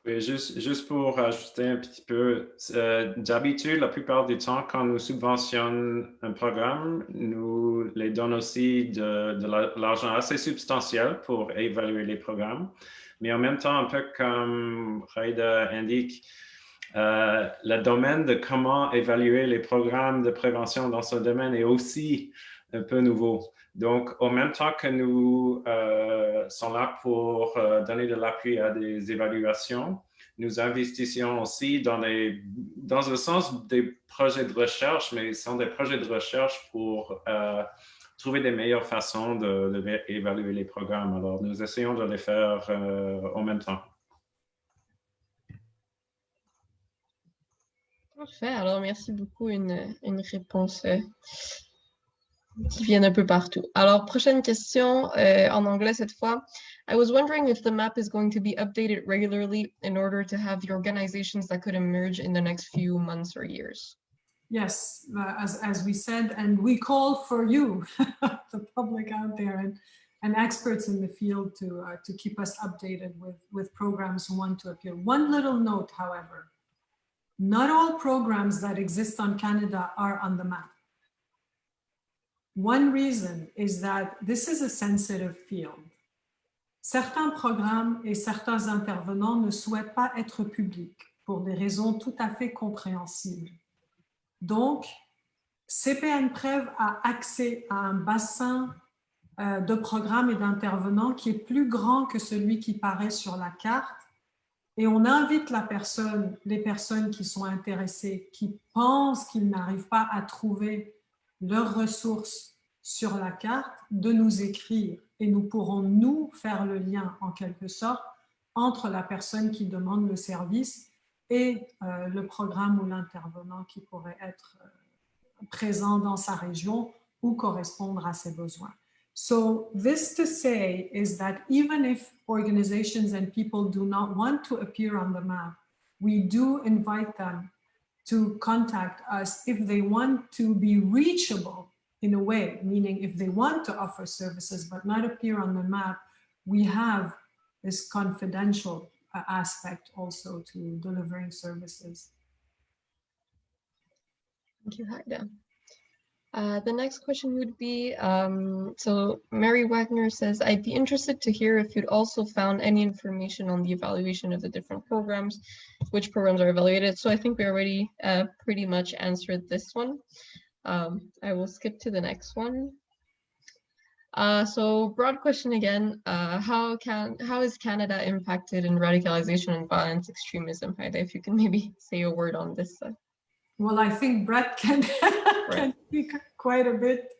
Oui, juste pour ajouter un petit peu, d'habitude, la plupart du temps, quand nous subventionnons un programme, nous les donnons aussi de l'argent assez substantiel pour évaluer les programmes. Mais en même temps, un peu comme Raida indique, le domaine de comment évaluer les programmes de prévention dans ce domaine est aussi un peu nouveau. Donc, au même temps que nous sommes là pour donner de l'appui à des évaluations, nous investissons aussi dans le sens des projets de recherche, mais ce sont des projets de recherche pour trouver des meilleures façons d'évaluer les programmes. Alors, nous essayons de les faire en même temps. Parfait, alors merci beaucoup, une réponse qui vient un peu partout. Alors, prochaine question en anglais cette fois. I was wondering if the map is going to be updated regularly in order to have the organizations that could emerge in the next few months or years. Yes, as we said, and we call for you, the public out there, and experts in the field to keep us updated with programs who want to appear. One little note, however, not all programs that exist on Canada are on the map. One reason is that this is a sensitive field. Certains programmes et certains intervenants ne souhaitent pas être publics pour des raisons tout à fait compréhensibles. Donc, CPN-PREV a accès à un bassin de programmes et d'intervenants qui est plus grand que celui qui paraît sur la carte. Et on invite les personnes qui sont intéressées, qui pensent qu'ils n'arrivent pas à trouver leurs ressources sur la carte, de nous écrire. Et nous pourrons, nous, faire le lien, en quelque sorte, entre la personne qui demande le service et le programme ou l'intervenant qui pourrait être présent dans sa région ou correspondre à ses besoins. So this to say is that even if organizations and people do not want to appear on the map, we do invite them to contact us if they want to be reachable in a way, meaning if they want to offer services but not appear on the map, we have this confidential aspect also to delivering services. Thank you, Haida. The next question would be, so Mary Wagner says, I'd be interested to hear if you'd also found any information on the evaluation of the different programs, which programs are evaluated. So I think we already pretty much answered this one. I will skip to the next one. So broad question again, how is Canada impacted in radicalization and violent extremism? Haida, if you can maybe say a word on this. Well, I think Brett can, can speak quite a bit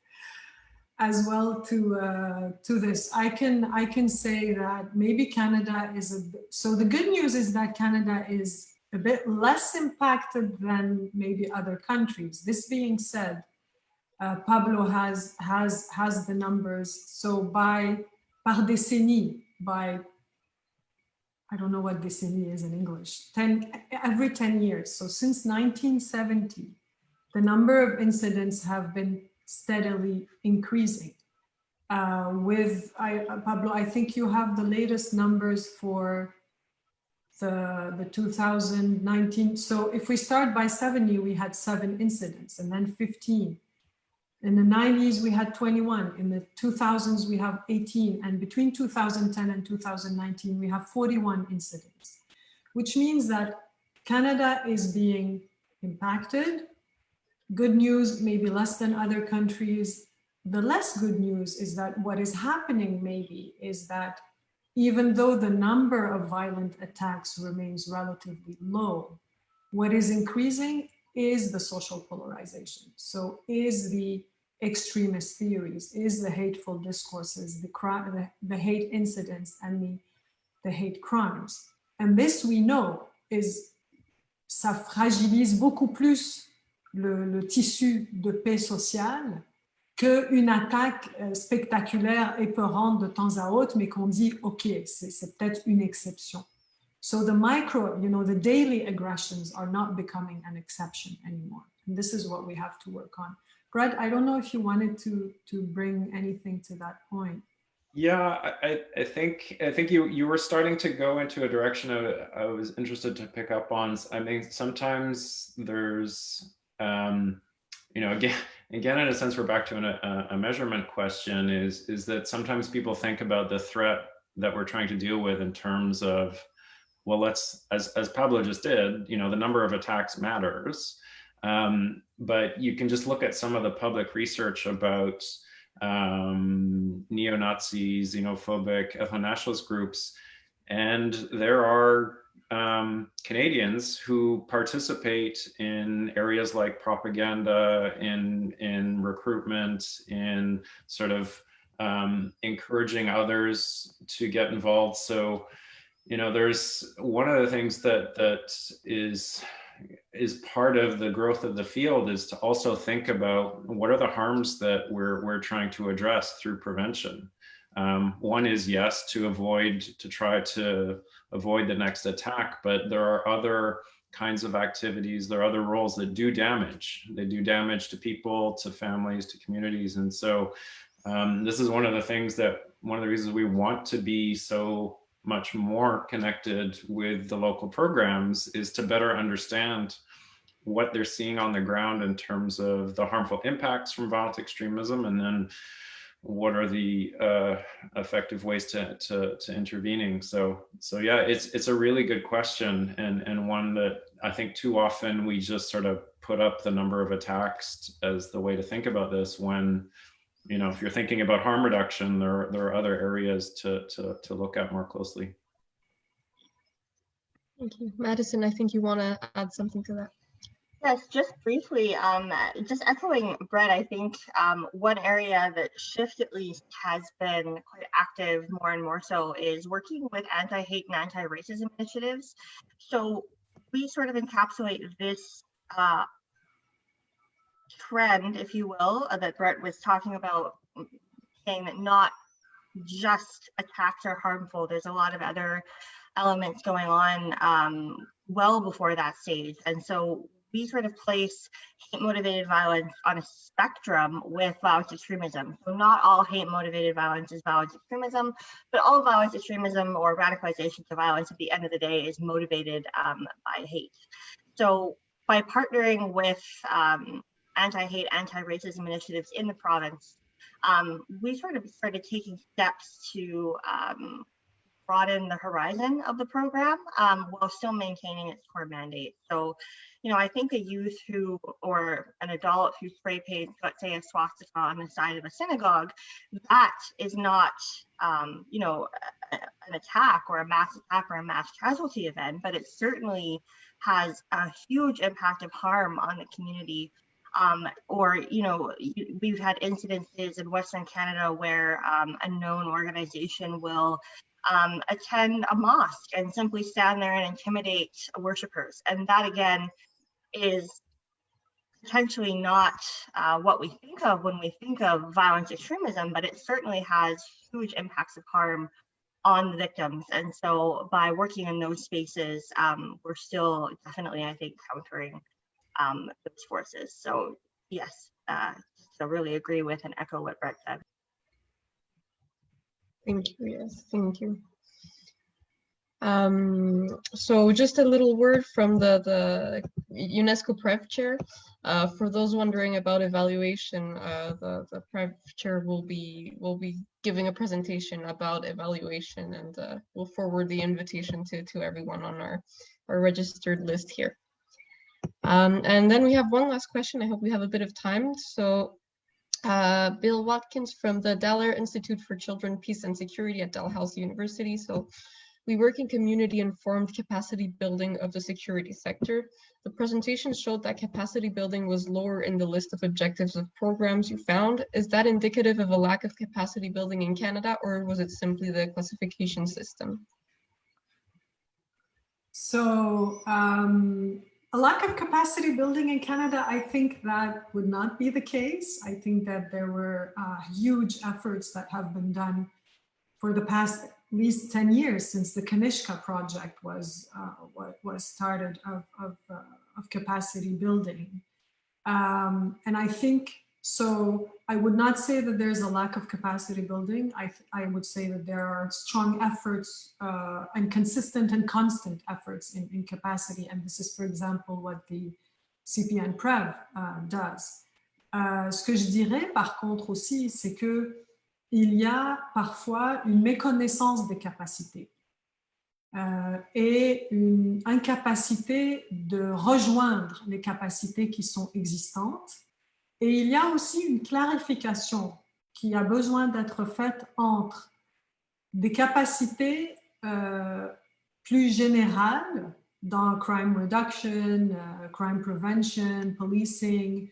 as well to this. I can say that maybe Canada is so the good news is that Canada is a bit less impacted than maybe other countries. This being said, Pablo has the numbers. So par décennie, by I don't know what décennie is in English, every 10 years. So since 1970, the number of incidents have been steadily increasing. Pablo, I think you have the latest numbers for the 2019. So if we start by 70, we had 7 incidents and then 15. In the 90s, we had 21. In the 2000s, we have 18. And between 2010 and 2019, we have 41 incidents, which means that Canada is being impacted. Good news, maybe less than other countries. The less good news is that what is happening maybe is that even though the number of violent attacks remains relatively low, what is increasing is the social polarization. So is the extremist theories, is the hateful discourses, the hate incidents and the hate crimes. And this we know ça fragilise beaucoup plus le tissu de paix sociale qu'une attaque spectaculaire, épeurante de temps à autre, mais qu'on dit, OK, c'est peut-être une exception. So the the daily aggressions are not becoming an exception anymore. And this is what we have to work on. Brett, I don't know if you wanted to bring anything to that point. Yeah, I think you were starting to go into a direction I was interested to pick up on. I mean, sometimes there's, you know, again, in a sense, we're back to a measurement question. Is that sometimes people think about the threat that we're trying to deal with in terms of, well, let's, as Pablo just did, you know, the number of attacks matters, but you can just look at some of the public research about neo-Nazis, xenophobic, ethno-nationalist groups. And there are Canadians who participate in areas like propaganda, in recruitment, in sort of encouraging others to get involved. So, you know, there's one of the things that is part of the growth of the field is to also think about what are the harms that we're trying to address through prevention. One is, yes, to try to avoid the next attack, but there are other kinds of activities, there are other roles that do damage. They do damage to people, to families, to communities. And so this is one of the reasons we want to be so much more connected with the local programs, is to better understand what they're seeing on the ground in terms of the harmful impacts from violent extremism, and then what are the effective ways to intervening. So yeah, it's a really good question, and one that I think too often we just sort of put up the number of attacks as the way to think about this, when, you know, if you're thinking about harm reduction, there are other areas to look at more closely. Thank you. Madison, I think you want to add something to that. Yes, just briefly, just echoing Brett, I think one area that SHIFT at least has been quite active more and more so is working with anti-hate and anti-racism initiatives. So we sort of encapsulate this trend, if you will, that Brett was talking about, saying that not just attacks are harmful. There's a lot of other elements going on well before that stage. And so we sort of place hate-motivated violence on a spectrum with violent extremism. So not all hate-motivated violence is violent extremism, but all violent extremism or radicalization to violence at the end of the day is motivated by hate. So by partnering with anti-hate, anti-racism initiatives in the province, we sort of started taking steps to broaden the horizon of the program while still maintaining its core mandate. So, you know, I think a youth who, or an adult who spray paints, let's say, a swastika on the side of a synagogue, that is not, you know, an attack or a mass attack or a mass casualty event, but it certainly has a huge impact of harm on the community. Or, you know, we've had incidences in Western Canada where a known organization will attend a mosque and simply stand there and intimidate worshipers. And that, again, is potentially not what we think of when we think of violent extremism, but it certainly has huge impacts of harm on the victims. And so by working in those spaces, we're still definitely, I think, countering those forces. So yes, so really agree with and echo what Brett said. Thank you. Yes, thank you. So just a little word from the UNESCO PREV chair. For those wondering about evaluation, the PREV chair will be giving a presentation about evaluation, and we'll forward the invitation to everyone on our registered list here. And then we have one last question. I hope we have a bit of time. So Bill Watkins from the Dallaire Institute for Children, Peace and Security at Dalhousie University. So we work in community-informed capacity building of the security sector. The presentation showed that capacity building was lower in the list of objectives of programs you found. Is that indicative of a lack of capacity building in Canada, or was it simply the classification system? So a lack of capacity building in Canada, I think that would not be the case. I think that there were huge efforts that have been done for the past at least 10 years since the Kanishka project was started of capacity building. And I think So I would not say that there's a lack of capacity building. I would say that there are strong efforts and consistent and constant efforts in capacity. And this is, for example, what the CPN-PREV does. Ce que je dirais, par contre, aussi, c'est que il y a parfois une méconnaissance des capacités et une incapacité de rejoindre les capacités qui sont existantes. Et il y a aussi une clarification qui a besoin d'être faite entre des capacités plus générales dans crime reduction, crime prevention, policing,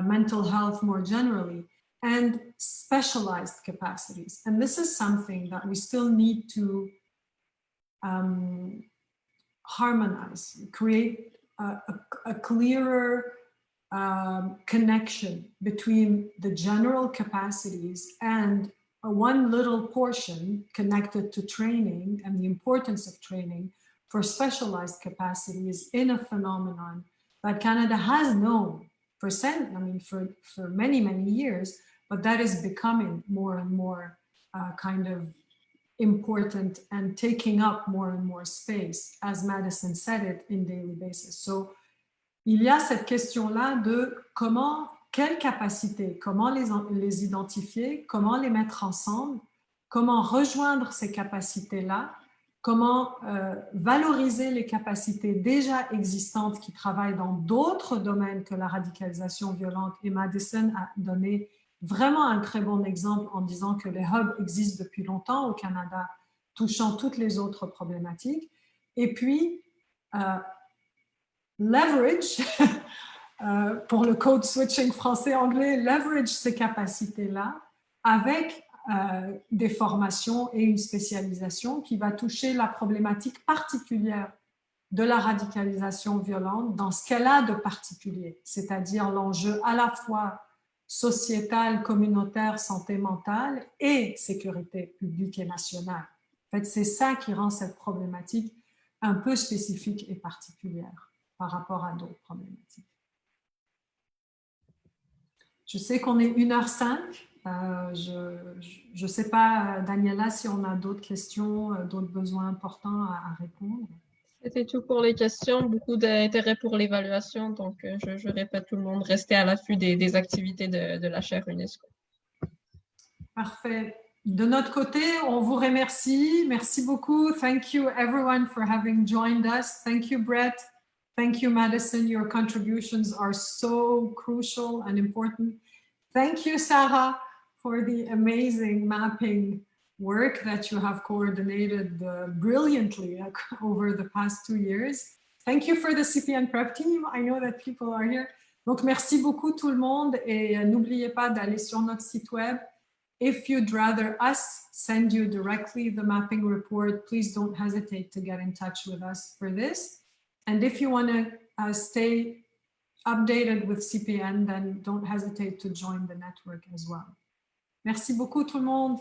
mental health more generally, and specialized capacities. And this is something that we still need to harmonize, create a clearer connection between the general capacities and one little portion connected to training and the importance of training for specialized capacities in a phenomenon that Canada has known for many, many years, but that is becoming more and more kind of important and taking up more and more space, as Madison said it, in daily basis. So, il y a cette question-là de quelles capacités, comment les identifier, comment les mettre ensemble, comment rejoindre ces capacités-là, comment valoriser les capacités déjà existantes qui travaillent dans d'autres domaines que la radicalisation violente. Et Madison a donné vraiment un très bon exemple en disant que les hubs existent depuis longtemps au Canada, touchant toutes les autres problématiques. Et puis, leverage, pour le code switching français-anglais, leverage ces capacités-là avec des formations et une spécialisation qui va toucher la problématique particulière de la radicalisation violente dans ce qu'elle a de particulier, c'est-à-dire l'enjeu à la fois sociétal, communautaire, santé mentale et sécurité publique et nationale. En fait, c'est ça qui rend cette problématique un peu spécifique et particulière par rapport à d'autres problématiques. Je sais qu'on est 1h05. Je ne sais pas, Daniela, si on a d'autres questions, d'autres besoins importants à répondre. C'était tout pour les questions, beaucoup d'intérêt pour l'évaluation, donc je répète tout le monde, restez à l'affût des activités de la chaire UNESCO. Parfait. De notre côté, on vous remercie. Merci beaucoup. Thank you everyone for having joined us. Thank you, Brett. Thank you, Madison. Your contributions are so crucial and important. Thank you, Sarah, for the amazing mapping work that you have coordinated brilliantly over the past 2 years. Thank you for the CPN-PREV team. I know that people are here. Donc, merci beaucoup tout le monde et n'oubliez pas d'aller sur notre site web. If you'd rather us send you directly the mapping report, please don't hesitate to get in touch with us for this. And if you want to stay updated with CPN, then don't hesitate to join the network as well. Merci beaucoup tout le monde.